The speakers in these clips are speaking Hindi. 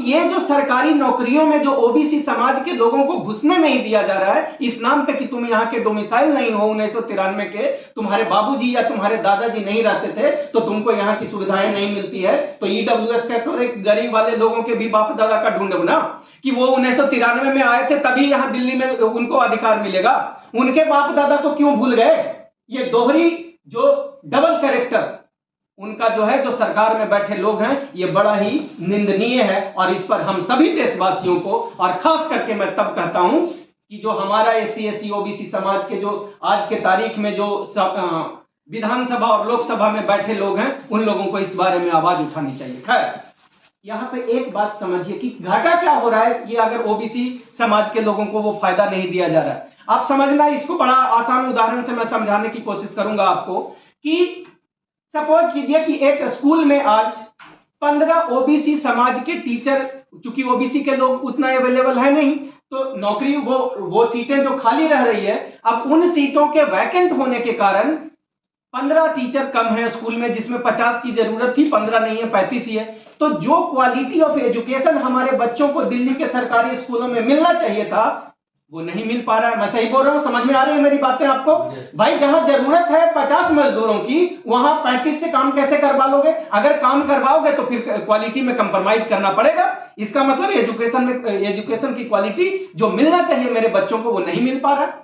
ये जो सरकारी नौकरियों में जो ओबीसी समाज के लोगों को घुसने नहीं दिया जा रहा है इस नाम पे कि तुम यहाँ के डोमिसाइल नहीं हो 1993 के, तुम्हारे बाबूजी या तुम्हारे दादाजी नहीं रहते थे तो तुमको यहाँ की सुविधाएं नहीं मिलती है, तो ईडब्ल्यूएस कहते हो एक गरीब वाले लोगों के भी बाप दादा का ढूंढो ना कि वो 1993 में आए थे तभी यहाँ दिल्ली में उनको अधिकार मिलेगा। उनके बाप दादा को क्यों भूल गए? ये दोहरी जो डबल कैरेक्टर उनका जो है, जो सरकार में बैठे लोग हैं, ये बड़ा ही निंदनीय है। और इस पर हम सभी देशवासियों को, और खास करके मैं तब कहता हूं कि जो हमारा एससी एसटी ओबीसी समाज के जो आज के तारीख में जो विधानसभा और लोकसभा में बैठे लोग हैं, उन लोगों को इस बारे में आवाज उठानी चाहिए। खैर, यहाँ पे एक बात समझिए कि घाटा क्या हो रहा है कि अगर ओबीसी समाज के लोगों को वो फायदा नहीं दिया जा रहा है। आप समझना, इसको बड़ा आसान उदाहरण से मैं समझाने की कोशिश करूंगा आपको कि सपोज कीजिए कि एक स्कूल में आज 15 ओबीसी समाज के टीचर, चूंकि ओबीसी के लोग उतना अवेलेबल है नहीं, तो नौकरी वो सीटें जो खाली रह रही है, अब उन सीटों के वैकेंट होने के कारण 15 टीचर कम है स्कूल में, जिसमें 50 की जरूरत थी, 15 नहीं है, 35 ही है। तो जो क्वालिटी ऑफ एजुकेशन हमारे बच्चों को दिल्ली के सरकारी स्कूलों में मिलना चाहिए था वो नहीं मिल पा रहा है। मैं सही बोल रहा हूं? समझ में आ रही है मेरी बातें आपको? भाई, जहां जरूरत है 50 मजदूरों की, वहां 35 से काम कैसे करवा लोगे? अगर काम करवाओगे तो फिर क्वालिटी में कंप्रोमाइज करना पड़ेगा। इसका मतलब एजुकेशन की क्वालिटी जो मिलना चाहिए मेरे बच्चों को वो नहीं मिल पा रहा है।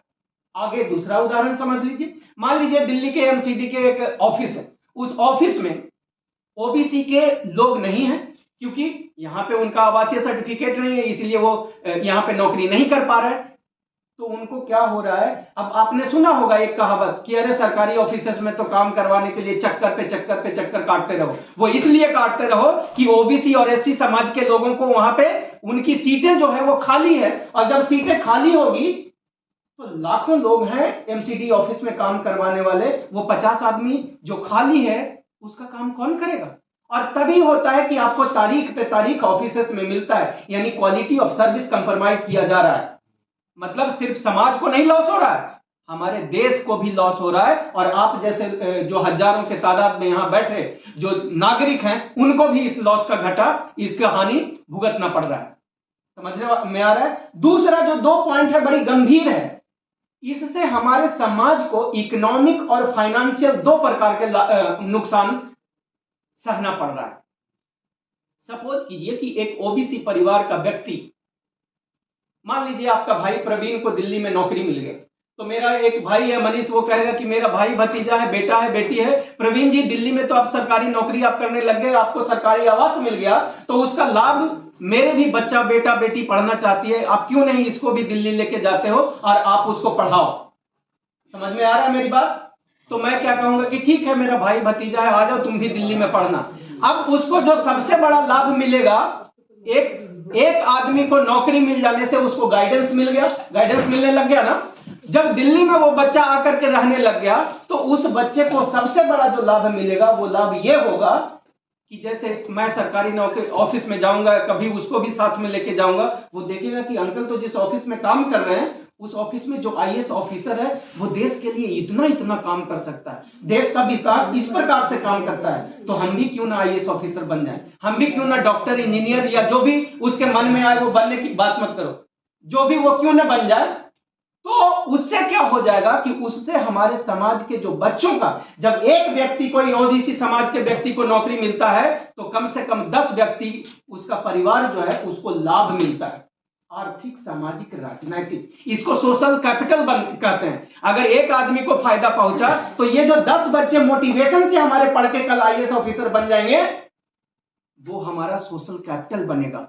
आगे दूसरा उदाहरण समझ लीजिए। मान लीजिए दिल्ली के एमसीडी के एक ऑफिस है, उस ऑफिस में ओबीसी के लोग नहीं है क्योंकि यहां पे उनका आवासीय सर्टिफिकेट नहीं है, इसलिए वो यहां पे नौकरी नहीं कर पा रहे। तो उनको क्या हो रहा है, अब आपने सुना होगा एक कहावत कि अरे सरकारी ऑफिसेस में तो काम करवाने के लिए चक्कर पे चक्कर पे चक्कर काटते रहो। वो इसलिए काटते रहो कि ओबीसी और एससी समाज के लोगों को वहां पे उनकी सीटें जो है वो खाली है, और जब सीटें खाली होगी तो लाखों लोग हैं एमसीडी ऑफिस में काम करवाने वाले, वो 50 आदमी जो खाली है उसका काम कौन करेगा? और तभी होता है कि आपको तारीख पे तारीख ऑफिसेस में मिलता है, यानी क्वालिटी ऑफ सर्विस कंप्रोमाइज किया जा रहा है। मतलब सिर्फ समाज को नहीं लॉस हो रहा है, हमारे देश को भी लॉस हो रहा है, और आप जैसे जो हजारों के तादाद में यहां बैठे जो नागरिक हैं उनको भी इस लॉस का घाटा, इसका हानि भुगतना पड़ रहा है। समझ में आ रहा है? दूसरा जो 2 पॉइंट है बड़ी गंभीर है, इससे हमारे समाज को इकोनॉमिक और फाइनेंशियल 2 प्रकार के नुकसान सहना पड़ रहा है। सपोज कीजिए कि एक ओबीसी परिवार का व्यक्ति, मान लीजिए आपका भाई प्रवीण को दिल्ली में नौकरी मिल गई, तो मेरा एक भाई है मनीष, वो कहेगा कि मेरा भाई भतीजा है, बेटा है, बेटी है, प्रवीण जी दिल्ली में तो आप सरकारी नौकरी आप करने लग गए, आपको सरकारी आवास मिल गया, तो उसका लाभ मेरे भी बच्चा बेटा बेटी पढ़ना चाहती है, आप क्यों नहीं इसको भी दिल्ली लेके जाते हो और आप उसको पढ़ाओ। समझ में आ रहा है मेरी बात? तो मैं क्या कहूंगा कि ठीक है मेरा भाई भतीजा है, आ जाओ तुम भी दिल्ली में पढ़ना। अब उसको जो सबसे बड़ा लाभ मिलेगा, एक आदमी को नौकरी मिल जाने से उसको गाइडेंस मिल गया, गाइडेंस मिलने लग गया ना। जब दिल्ली में वो बच्चा आकर के रहने लग गया तो उस बच्चे को सबसे बड़ा जो लाभ मिलेगा वो लाभ ये होगा कि जैसे मैं सरकारी नौकरी ऑफिस में जाऊंगा, कभी उसको भी साथ में लेके जाऊंगा, वो देखेगा कि अंकल तो जिस ऑफिस में काम कर रहे हैं उस ऑफिस में जो आईएएस ऑफिसर है वो देश के लिए इतना इतना काम कर सकता है, देश का विकास इस प्रकार से काम करता है, तो हम भी क्यों ना आईएएस ऑफिसर बन जाए, हम भी क्यों ना डॉक्टर, इंजीनियर या जो भी उसके मन में आए वो बनने की बात मत करो, जो भी वो क्यों ना बन जाए। तो उससे क्या हो जाएगा कि उससे हमारे समाज के जो बच्चों का, जब एक व्यक्ति कोई ओबीसी समाज के व्यक्ति को नौकरी मिलता है तो कम से कम 10 व्यक्ति उसका परिवार जो है उसको लाभ मिलता है, आर्थिक, सामाजिक, राजनीतिक, इसको सोशल कैपिटल कहते हैं। अगर एक आदमी को फायदा पहुंचा तो ये जो 10 बच्चे मोटिवेशन से हमारे पढ़ के कल आईएएस ऑफिसर बन जाएंगे वो हमारा सोशल कैपिटल बनेगा,